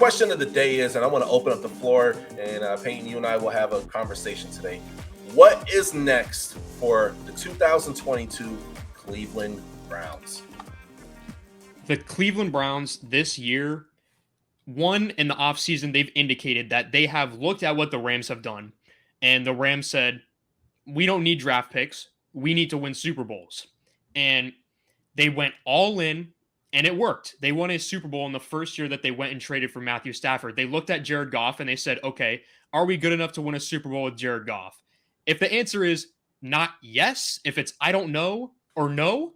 question of the day is, and I want to open up the floor, and Peyton, you and I will have a conversation today. What is next for the 2022 Cleveland Browns? The Cleveland Browns this year, one, in the offseason, they've indicated that they have looked at what the Rams have done, and the Rams said, we don't need draft picks. We need to win Super Bowls. And they went all in, and it worked. They won a Super Bowl in the first year that they went and traded for Matthew Stafford. They looked at Jared Goff, and they said, okay, are we good enough to win a Super Bowl with Jared Goff? If the answer is not yes, if it's I don't know or no,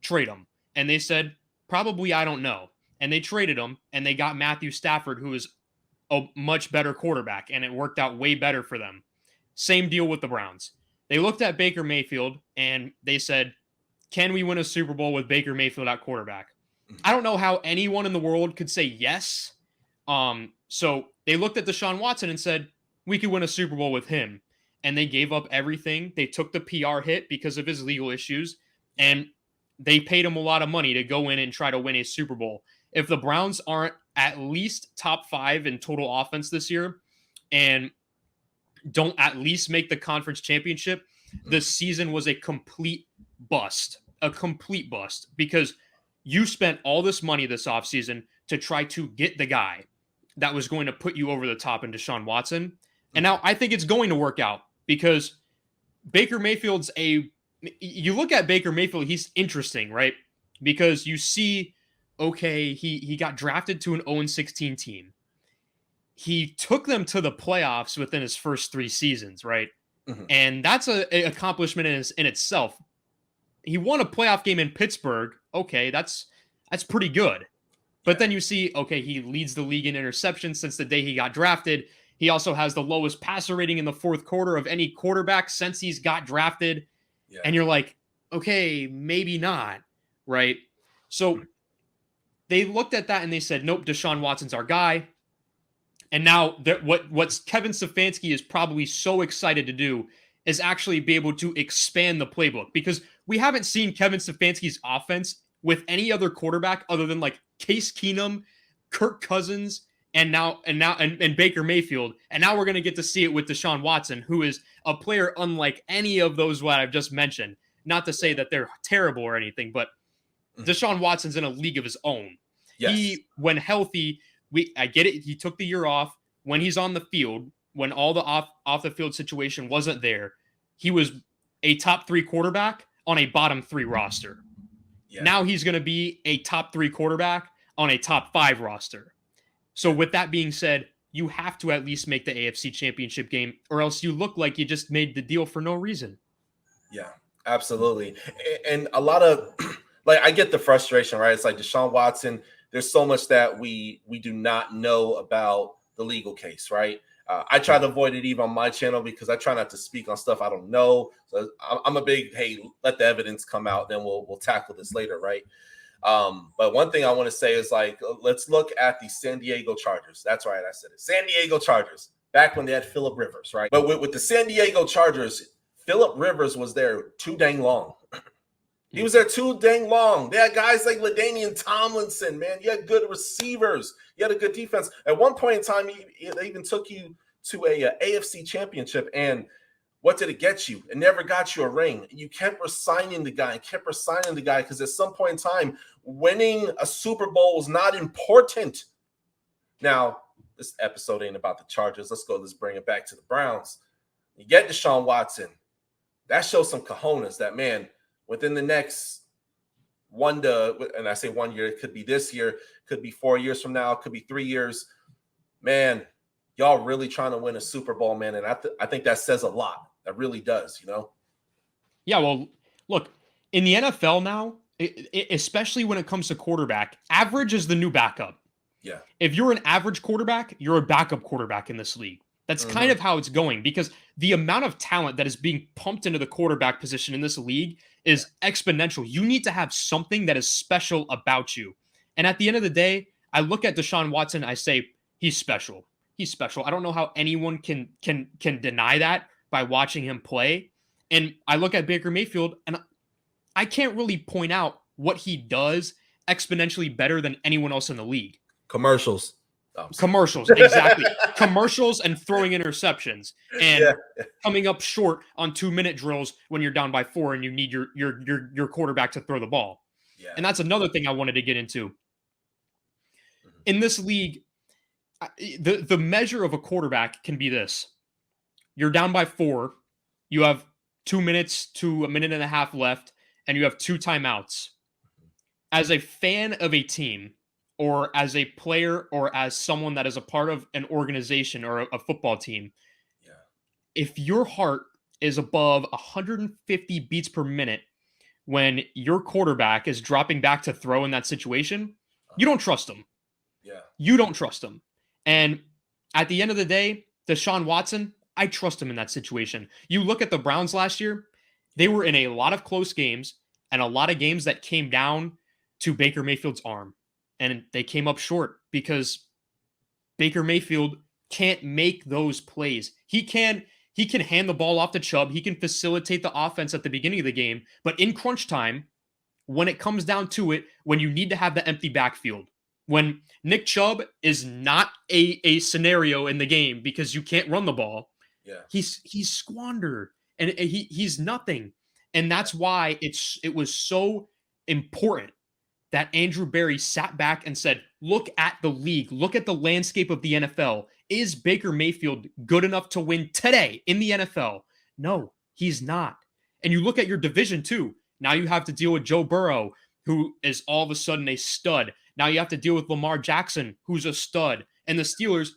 trade him. And they said, probably I don't know. And they traded him, and they got Matthew Stafford, who is a much better quarterback, and it worked out way better for them. Same deal with the Browns. They looked at Baker Mayfield, and they said, can we win a Super Bowl with Baker Mayfield at quarterback? I don't know how anyone in the world could say yes. So they looked at Deshaun Watson and said, we could win a Super Bowl with him. And they gave up everything. They took the PR hit because of his legal issues, and they paid him a lot of money to go in and try to win a Super Bowl. If the Browns aren't at least top 5 in total offense this year and don't at least make the conference championship, the season was a complete bust. A complete bust, because you spent all this money this offseason to try to get the guy that was going to put you over the top in Deshaun Watson. And now I think it's going to work out, because Baker Mayfield's you look at Baker Mayfield, he's interesting, right? Because you see, okay, he got drafted to an 0-16 team. He took them to the playoffs within his first 3 seasons, right? Mm-hmm. And that's an accomplishment in itself. He won a playoff game in Pittsburgh. Okay, that's pretty good. But then you see, okay, he leads the league in interceptions since the day he got drafted. He also has the lowest passer rating in the fourth quarter of any quarterback since he's got drafted. Yeah. And you're like, okay, maybe not, right? So they looked at that and they said, nope, Deshaun Watson's our guy. And now what's Kevin Stefanski is probably so excited to do is actually be able to expand the playbook, because we haven't seen Kevin Stefanski's offense with any other quarterback other than like Case Keenum, Kirk Cousins, and Baker Mayfield. And now we're going to get to see it with Deshaun Watson, who is a player unlike any of those what I've just mentioned. Not to say that they're terrible or anything, but Deshaun Watson's in a league of his own. Yes. He, when healthy, I get it. He took the year off. When he's on the field, when all the off the field situation wasn't there, he was a top 3 quarterback on a bottom 3 roster. Yeah. Now he's going to be a top 3 quarterback on a top 5 roster. So with that being said, you have to at least make the AFC Championship game, or else you look like you just made the deal for no reason. Yeah, absolutely. And a lot of, like, I get the frustration, right? It's like Deshaun Watson, there's so much that we do not know about the legal case, right? I try to avoid it even on my channel because I try not to speak on stuff I don't know. So I'm a big, hey, let the evidence come out, then we'll tackle this later, right? But one thing I want to say is, like, let's look at the San Diego Chargers. That's right, I said it. San Diego Chargers, back when they had Phillip Rivers, right? But with the San Diego Chargers, Phillip Rivers was there too dang long. He was there too dang long. They had guys like LaDainian Tomlinson, man. You had good receivers. You had a good defense. At one point in time, they even took you to a AFC championship. And what did it get you? It never got you a ring. You kept resigning the guy because at some point in time, winning a Super Bowl was not important. Now, this episode ain't about the Chargers. Let's bring it back to the Browns. You get Deshaun Watson. That shows some cojones that, man, within the next 1 year, it could be this year, could be 4 years from now, it could be 3 years. Man, y'all really trying to win a Super Bowl, man. And I think that says a lot. That really does, you know? Yeah, well, look, in the NFL now, especially when it comes to quarterback, average is the new backup. Yeah. If you're an average quarterback, you're a backup quarterback in this league. That's kind of how it's going, because the amount of talent that is being pumped into the quarterback position in this league is exponential. You need to have something that is special about you. And at the end of the day, I look at Deshaun Watson, I say, he's special. He's special. I don't know how anyone can deny that by watching him play. And I look at Baker Mayfield, and I can't really point out what he does exponentially better than anyone else in the league. Commercials. Oh, I'm sorry. Commercials, exactly. Commercials and throwing interceptions and Yeah, coming up short on 2-minute drills when you're down by 4 and you need your quarterback to throw the ball. yeah. And that's another thing I wanted to get into. Mhm. In this league, the measure of a quarterback can be this. You're down by 4, you have 2 minutes to a minute and a half left, and you have 2 timeouts. As a fan of a team, or as a player, or as someone that is a part of an organization or a football team, Yeah. if your heart is above 150 beats per minute when your quarterback is dropping back to throw in that situation, you Uh-huh. don't trust him. Yeah. You don't trust him. And at the end of the day, Deshaun Watson, I trust him in that situation. You look at the Browns last year, they Yeah. were in a lot of close games and a lot of games that came down to Baker Mayfield's arm. And they came up short because Baker Mayfield can't make those plays. He can hand the ball off to Chubb. He can facilitate the offense at the beginning of the game, but in crunch time, when it comes down to it, when you need to have the empty backfield, when Nick Chubb is not a scenario in the game because you can't run the ball, Yeah. he's squandered and he's nothing. And that's why it was so important that Andrew Berry sat back and said, look at the league, look at the landscape of the NFL. Is Baker Mayfield good enough to win today in the NFL? No, he's not. And you look at your division too. Now you have to deal with Joe Burrow, who is all of a sudden a stud. Now you have to deal with Lamar Jackson, who's a stud. And the Steelers,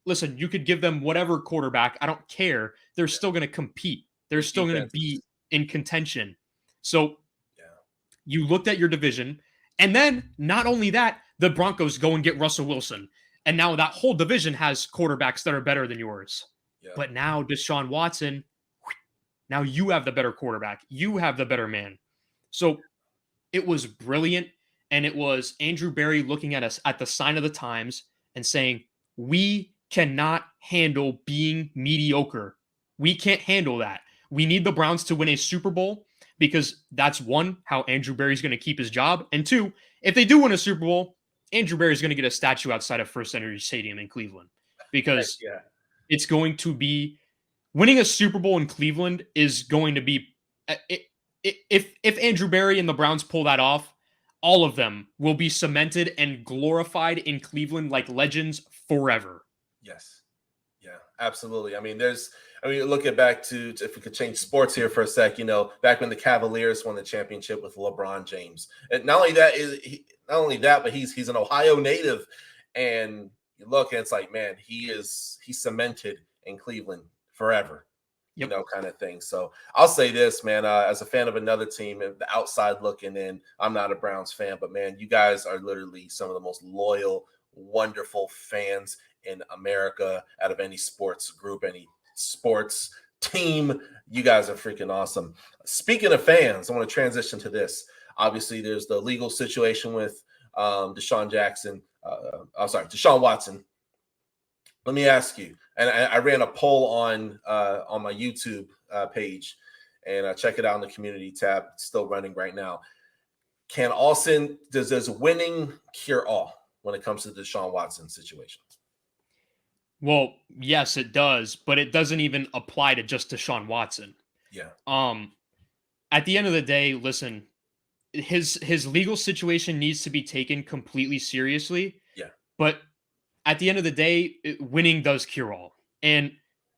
listen, you could give them whatever quarterback. I don't care. They're Yeah. still going to compete. They're Their still going to defense be is. in contention. So Yeah. you looked at your division, and then not only that, the Broncos go and get Russell Wilson. And now that whole division has quarterbacks that are better than yours. Yeah. But now Deshaun Watson, now you have the better quarterback. You have the better man. So it was brilliant. And it was Andrew Berry looking at us at the sign of the times and saying, we cannot handle being mediocre. We can't handle that. We need the Browns to win a Super Bowl because that's one, how Andrew Berry's going to keep his job. And two, if they do win a Super Bowl, Andrew Berry's going to get a statue outside of First Energy Stadium in Cleveland Heck because yeah. it's going to be winning a Super Bowl in Cleveland is going to be if Andrew Berry and the Browns pull that off, all of them will be cemented and glorified in Cleveland like legends forever. Yes. Yeah, absolutely. Look at back to if we could change sports here for a sec, back when the Cavaliers won the championship with LeBron James. And not only that, but he's an Ohio native. And you look and it's like, man, he's cemented in Cleveland forever, Yep. kind of thing. So I'll say this, man, as a fan of another team, the outside looking in, I'm not a Browns fan, but man, you guys are literally some of the most loyal, wonderful fans in America out of any sports group, any sports team. You guys are freaking awesome. Speaking of fans, I want to transition to this. Obviously, there's the legal situation with Deshaun Watson. Let me ask you, and I ran a poll on my YouTube page, and check it out in the community tab. It's still running right now. Does winning cure all when it comes to the Deshaun Watson situation? Well, yes, it does, but it doesn't even apply to just Deshaun Watson. Yeah. At the end of the day, listen, his legal situation needs to be taken completely seriously. Yeah. But at the end of the day, winning does cure all. And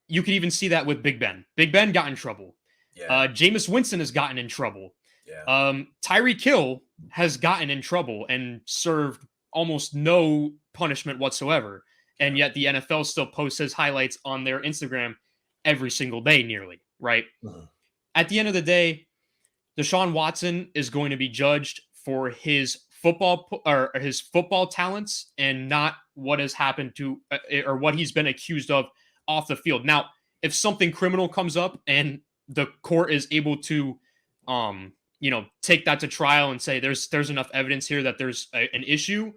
you could even see that with Big Ben. Big Ben got in trouble. Yeah. Jameis Winston has gotten in trouble. Yeah. Tyreek Hill has gotten in trouble and served almost no punishment whatsoever. And yet the NFL still posts his highlights on their Instagram every single day, nearly, right? Mhm. At the end of the day, Deshaun Watson is going to be judged for his football talents and not what has happened to or what he's been accused of off the field. Now, if something criminal comes up and the court is able to take that to trial and say there's enough evidence here that there's an issue,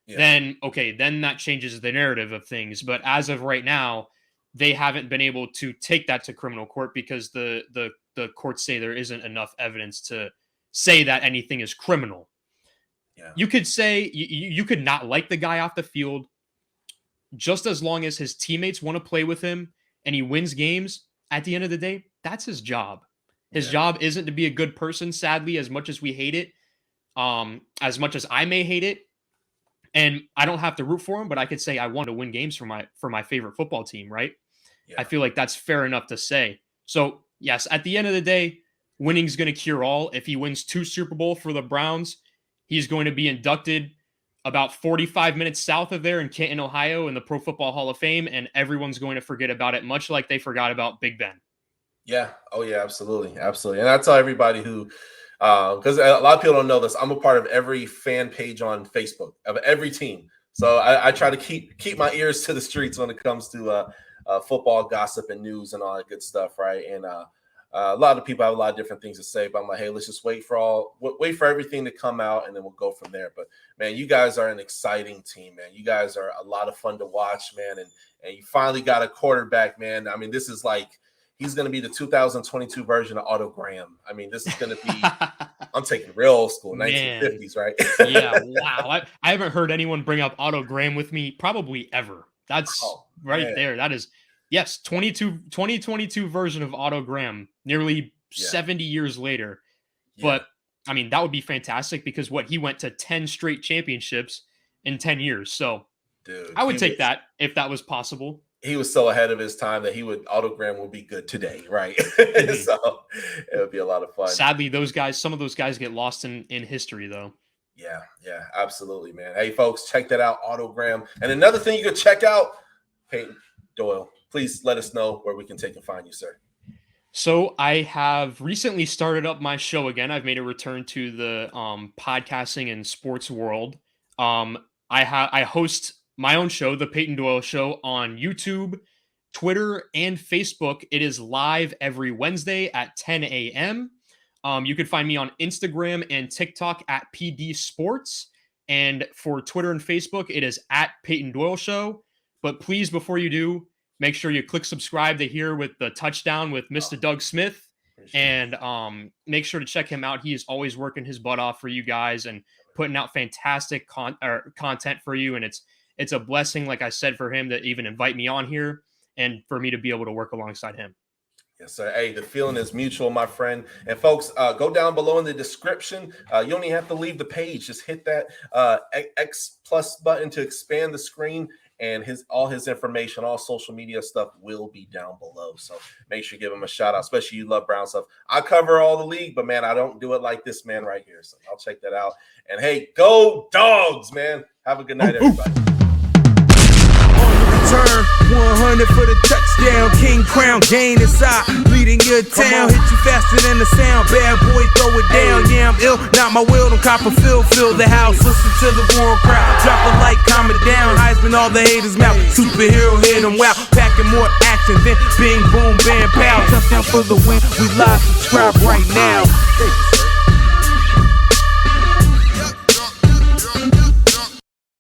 then okay, then that changes the narrative of things. But as of right now, they haven't been able to take that to criminal court because the courts say there isn't enough evidence to say that anything is criminal. Yeah. You could say you could not like the guy off the field, just as long as his teammates want to play with him and he wins games, at the end of the day, that's his job. His job isn't to be a good person, sadly, as much as we hate it, as much as I may hate it. And I don't have to root for him, but I could say I want to win games for my favorite football team, right? Yeah. I feel like that's fair enough to say. So, yes, at the end of the day, winning's going to cure all. If he wins 2 Super Bowl for the Browns, he's going to be inducted about 45 minutes south of there in Canton, Ohio, in the Pro Football Hall of Fame, and everyone's going to forget about it, much like they forgot about Big Ben. Yeah. Oh, yeah, absolutely. Absolutely. And I tell everybody who, because a lot of people don't know this, I'm a part of every fan page on Facebook of every team. So I try to keep my ears to the streets when it comes to football gossip and news and all that good stuff, right? And a lot of people have a lot of different things to say, but I'm like, hey, let's just wait for everything to come out, and then we'll go from there. But man, you guys are an exciting team, man. You guys are a lot of fun to watch, man. And you finally got a quarterback, man. I mean, this is like, he's going to be the 2022 version of Otto Graham. I mean, this is going to be, I'm taking real old school, 1950s, right? Yeah, wow. I haven't heard anyone bring up Otto Graham with me probably ever. That's there. That is, yes, 2022 version of Otto Graham, nearly 70 years later. Yeah. But, I mean, that would be fantastic because he went to 10 straight championships in 10 years. So, dude, I would take that if that was possible. He was so ahead of his time that Otto Graham would be good today, right? So it would be a lot of fun. Sadly, some of those guys get lost in history, though. Yeah, absolutely, man. Hey, folks, check that out, Otto Graham. And another thing you could check out, Payton Doyle. Please let us know where we can take and find you, sir. So I have recently started up my show again. I've made a return to the podcasting and sports world. I host my own show, The Payton Doyle Show, on YouTube, Twitter, and Facebook. It is live every Wednesday at 10 a.m. You can find me on Instagram and TikTok at PD Sports. And for Twitter and Facebook, it is at Payton Doyle Show. But please, before you do, make sure you click subscribe to hear with the touchdown with Mr. Doug Smith. And make sure to check him out. He is always working his butt off for you guys and putting out fantastic content for you. And it's a blessing, like I said, for him to even invite me on here and for me to be able to work alongside him. Yes, sir. Hey, the feeling is mutual, my friend. And folks, go down below in the description. You don't even have to leave the page. Just hit that X plus button to expand the screen, and all his information, all social media stuff will be down below. So make sure you give him a shout out, especially you love Brown stuff. I cover all the league, but man, I don't do it like this man right here. So I'll check that out. And hey, go Dogs, man. Have a good night, everybody. Turn 100 for the touchdown. King crown gain inside, leading your town. Hit you faster than the sound. Bad boy, throw it down. Yeah, I'm ill. Not my will. Don't Copperfield fill the house. Listen to the roaring crowd. Drop a light, calm it down. Heisman, all the haters mouth. Superhero hit them wow. Packing more action than bing, boom, bam, pow. Touchdown for the win. We live. Subscribe right now.